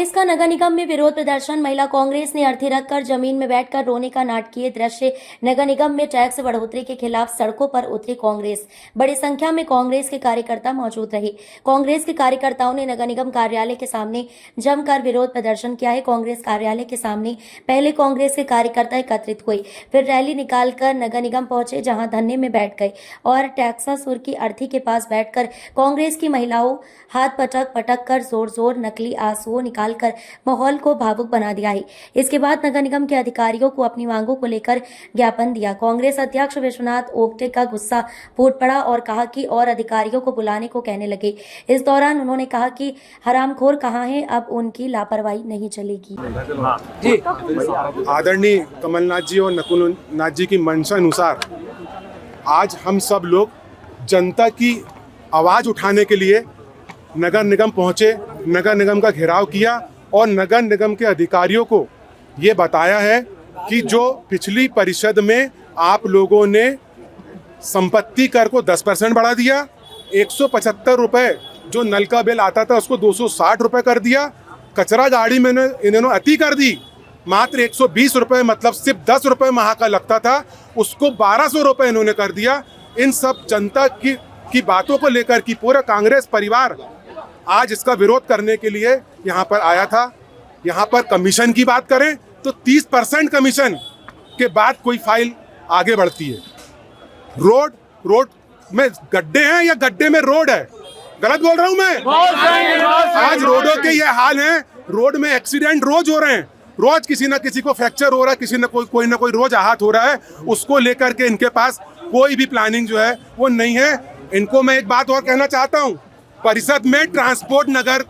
कांग्रेस का नगर निगम में विरोध प्रदर्शन। महिला कांग्रेस ने अर्थी रखकर जमीन में बैठकर रोने का नाटकीय दृश्य। नगर निगम में टैक्स बढ़ोतरी के खिलाफ सड़कों पर उतरी कांग्रेस। बड़ी संख्या में कांग्रेस के कार्यकर्ता मौजूद रहे। कांग्रेस के कार्यकर्ताओं ने नगर निगम कार्यालय के सामने जमकर विरोध प्रदर्शन किया है। कांग्रेस कार्यालय के सामने पहले कांग्रेस के कार्यकर्ता एकत्रित हुए, फिर रैली निकालकर नगर निगम पहुंचे, जहां धरने में बैठ गए और टैक्सासुर की अर्थी के पास बैठकर कांग्रेस की महिलाओं हाथ पटक पटक कर जोर जोर नकली आंसू निकालकर माहौल को भावुक बना दिया है। इसके बाद नगर निगम के अधिकारियों को अपनी मांगों को लेकर ज्ञापन दिया। कांग्रेस अध्यक्ष विश्वनाथ ओगटे का गुस्सा फूट पड़ा और कहा कि और अधिकारियों को बुलाने को कहने लगे। इस दौरान उन्होंने कहा कि हरामखोर कहाँ हैं, अब उनकी लापरवाही नहीं चलेगी। जी, आदरणीय कमलनाथ जी और नकुलनाथ जी की मंशा अनुसार आज हम सब लोग जनता की आवाज उठाने के लिए नगर निगम पहुंचे, नगर निगम का घेराव किया और नगर निगम के अधिकारियों को ये बताया है कि जो पिछली परिषद में आप लोगों ने संपत्ति कर को 10% बढ़ा दिया, 175 रुपए जो नल का बिल आता था उसको 260 रुपए कर दिया, कचरा गाड़ी में इन्होंने अति कर दी, मात्र 120 रुपए मतलब सिर्फ 10 रुपए माह का लगता था उसको 1200 रुपए इन्होंने कर दिया। इन सब जनता की बातों को लेकर कि पूरा कांग्रेस परिवार आज इसका विरोध करने के लिए यहाँ पर आया था। यहाँ पर कमीशन की बात करें तो 30% कमीशन के बाद कोई फाइल आगे बढ़ती है। रोड में गड्ढे हैं या गड्ढे में रोड है? गलत बोल रहा हूँ मैं? आज रोडों के ये हाल हैं, रोड में एक्सीडेंट रोज हो रहे हैं, रोज किसी ना किसी को फ्रैक्चर हो रहा है, किसी ना कोई ना कोई रोज आहत हो रहा है। उसको लेकर के इनके पास कोई भी प्लानिंग जो है वो नहीं है। इनको मैं एक बात और कहना चाहता हूँ, परिषद में ट्रांसपोर्ट नगर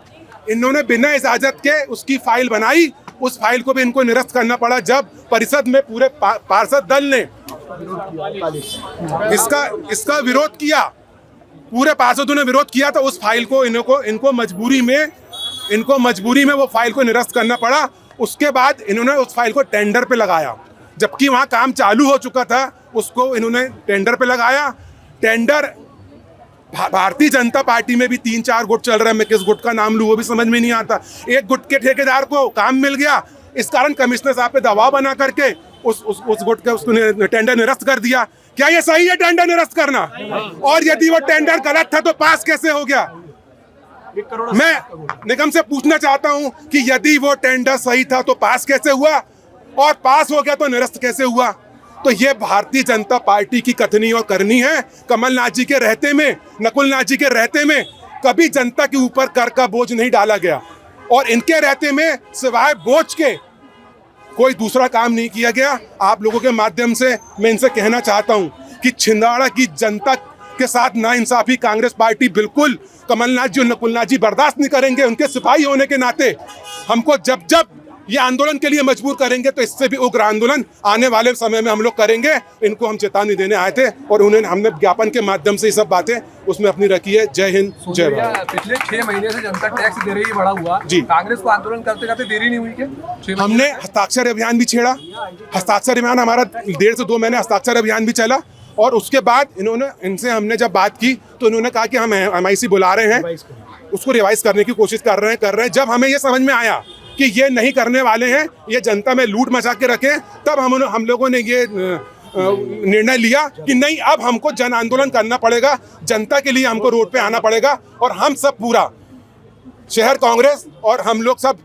इन्होंने बिना इजाजत के उसकी फाइल बनाई, उस फाइल को भी इनको निरस्त करना पड़ा जब परिषद में पूरे पार्षद दल ने इसका विरोध किया, पूरे पार्षदों ने विरोध किया तो उस फाइल को इनको मजबूरी में वो फाइल को निरस्त करना पड़ा। उसके बाद इन्होंने उस फाइल को टेंडर पे लगाया, जबकि वहां काम चालू हो चुका था, उसको इन्होंने टेंडर पे लगाया। टेंडर भारतीय जनता पार्टी में भी 3-4 गुट चल रहा है, मैं किस गुट का नाम लूं वो भी समझ में नहीं आता। एक गुट के ठेकेदार को काम मिल गया, इस कारण कमिश्नर साहब पे दबाव बना करके उस गुट का उसको टेंडर निरस्त कर दिया। क्या ये सही है टेंडर निरस्त करना? और यदि वो टेंडर गलत था तो पास कैसे हो गया? मैं निगम से पूछना चाहता हूं कि यदि वो टेंडर सही था तो पास कैसे हुआ, और पास हो गया तो निरस्त कैसे हुआ? तो ये भारतीय जनता पार्टी की कथनी और करनी है। कमलनाथ जी के रहते में, नकुलनाथ जी के रहते में कभी जनता के ऊपर कर का बोझ नहीं डाला गया और इनके रहते में सिवाय बोझ के कोई दूसरा काम नहीं किया गया। आप लोगों के माध्यम से मैं इनसे कहना चाहता हूं कि छिंदवाड़ा की जनता के साथ नाइंसाफी कांग्रेस पार्टी बिल्कुल कमलनाथ जी और नकुलनाथ जी बर्दाश्त नहीं करेंगे। उनके सिपाही होने के नाते हमको जब ये आंदोलन के लिए मजबूर करेंगे तो इससे भी उग्र आंदोलन आने वाले समय में हम लोग करेंगे। इनको हम चेतावनी देने आए थे और हमने ज्ञापन के माध्यम से ये सब बातें उसमें अपनी रखी है। जय हिंद, जय भारत। पिछले 6 महीने से जनता टैक्स दे रही है, बड़ा हुआ जी, कांग्रेस को आंदोलन करते करते देरी नहीं हुई क्या? हमने हस्ताक्षर अभियान भी छेड़ा। हस्ताक्षर अभियान हमारा 1.5 से 2 महीने हस्ताक्षर अभियान भी चला और उसके बाद इनसे हमने जब बात की तो इन्होंने कहा कि हम MIC बुला रहे हैं, उसको रिवाइज करने की कोशिश कर रहे हैं। जब हमें ये समझ में आया कि ये नहीं करने वाले हैं, ये जनता में लूट मचा के रखें, तब हम लोगों ने ये निर्णय लिया कि नहीं, अब हमको जन आंदोलन करना पड़ेगा, जनता के लिए हमको रोड पे आना पड़ेगा। और हम सब पूरा शहर कांग्रेस और हम लोग सब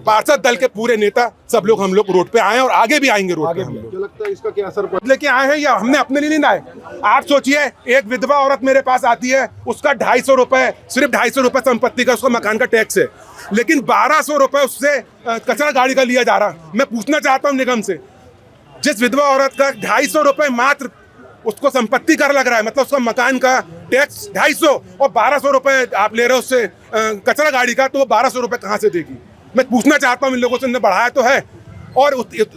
पार्षद दल के पूरे नेता सब लोग हम लोग रोड पे आए और आगे भी आएंगे रोड पे। मुझे लगता है इसका क्या असर पड़ा? लेके आए हैं या हमने अपने लिए नहीं लाए। आप सोचिए, एक विधवा औरत मेरे पास आती है, उसका 250 रुपए, सिर्फ 250 रुपए संपत्ति का उसका मकान का टैक्स है, लेकिन 1200 रुपए उससे कचरा गाड़ी का लिया जा रहा। मैं पूछना चाहता हूँ निगम से, जिस विधवा औरत का 250 रुपए मात्र उसको संपत्ति कर लग रहा है, मतलब उसका मकान का टैक्स 250 और 1200 रुपए आप ले रहे हो उससे कचरा गाड़ी का, तो वो 1200 रुपए कहाँ से देगी? मैं पूछना चाहता हूँ इन लोगों से, इन्होंने बढ़ाया तो है और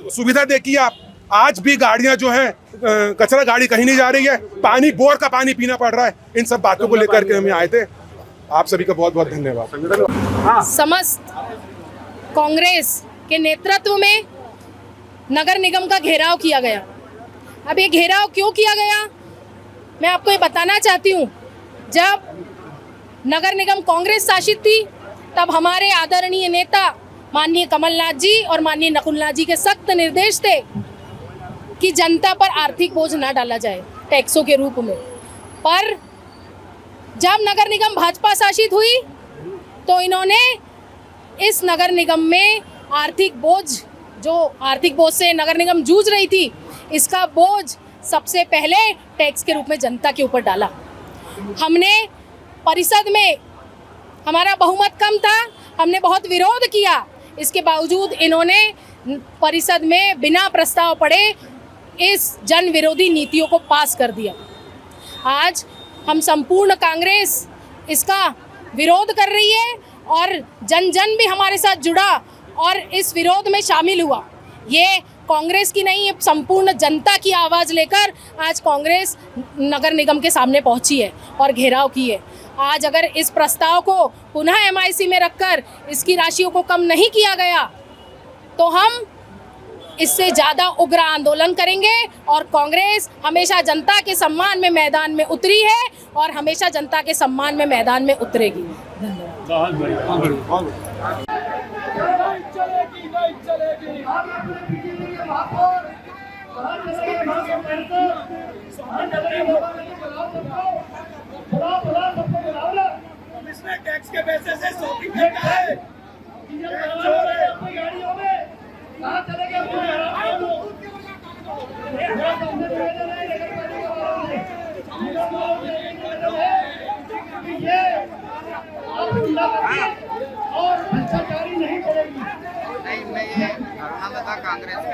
सुविधा देखिए आप, आज भी गाड़ियां जो हैं कचरा गाड़ी कहीं नहीं जा रही है, पानी बोर का पानी पीना पड़ रहा है। इन सब बातों को लेकर के हम आए थे। आप सभी का बहुत बहुत धन्यवाद। समस्त कांग्रेस के नेतृत्व में नगर निगम का घेराव किया गया। अब ये घेराव क्यों किया गया, मैं आपको ये बताना चाहती हूँ। जब नगर निगम कांग्रेस शासित थी तब हमारे आदरणीय नेता माननीय कमलनाथ जी और माननीय नकुलनाथ जी के सख्त निर्देश थे कि जनता पर आर्थिक बोझ ना डाला जाए टैक्सों के रूप में। पर जब नगर निगम भाजपा शासित हुई तो इन्होंने इस नगर निगम में आर्थिक बोझ से नगर निगम जूझ रही थी, इसका बोझ सबसे पहले टैक्स के रूप में जनता के ऊपर डाला। हमने परिषद में, हमारा बहुमत कम था, हमने बहुत विरोध किया, इसके बावजूद इन्होंने परिषद में बिना प्रस्ताव पढ़े इस जन विरोधी नीतियों को पास कर दिया। आज हम संपूर्ण कांग्रेस इसका विरोध कर रही है और जन जन भी हमारे साथ जुड़ा और इस विरोध में शामिल हुआ। ये कांग्रेस की नहीं, ये संपूर्ण जनता की आवाज़ लेकर आज कांग्रेस नगर निगम के सामने पहुंची है और घेराव की है। आज अगर इस प्रस्ताव को पुनः एमआईसी में रखकर इसकी राशियों को कम नहीं किया गया तो हम इससे ज़्यादा उग्र आंदोलन करेंगे और कांग्रेस हमेशा जनता के सम्मान में मैदान में उतरी है और हमेशा जनता के सम्मान में मैदान में उतरेगी। टैक्स के पैसे से शॉपिंग करता है। नहीं, मैं ये धरना लगा कांग्रेस में।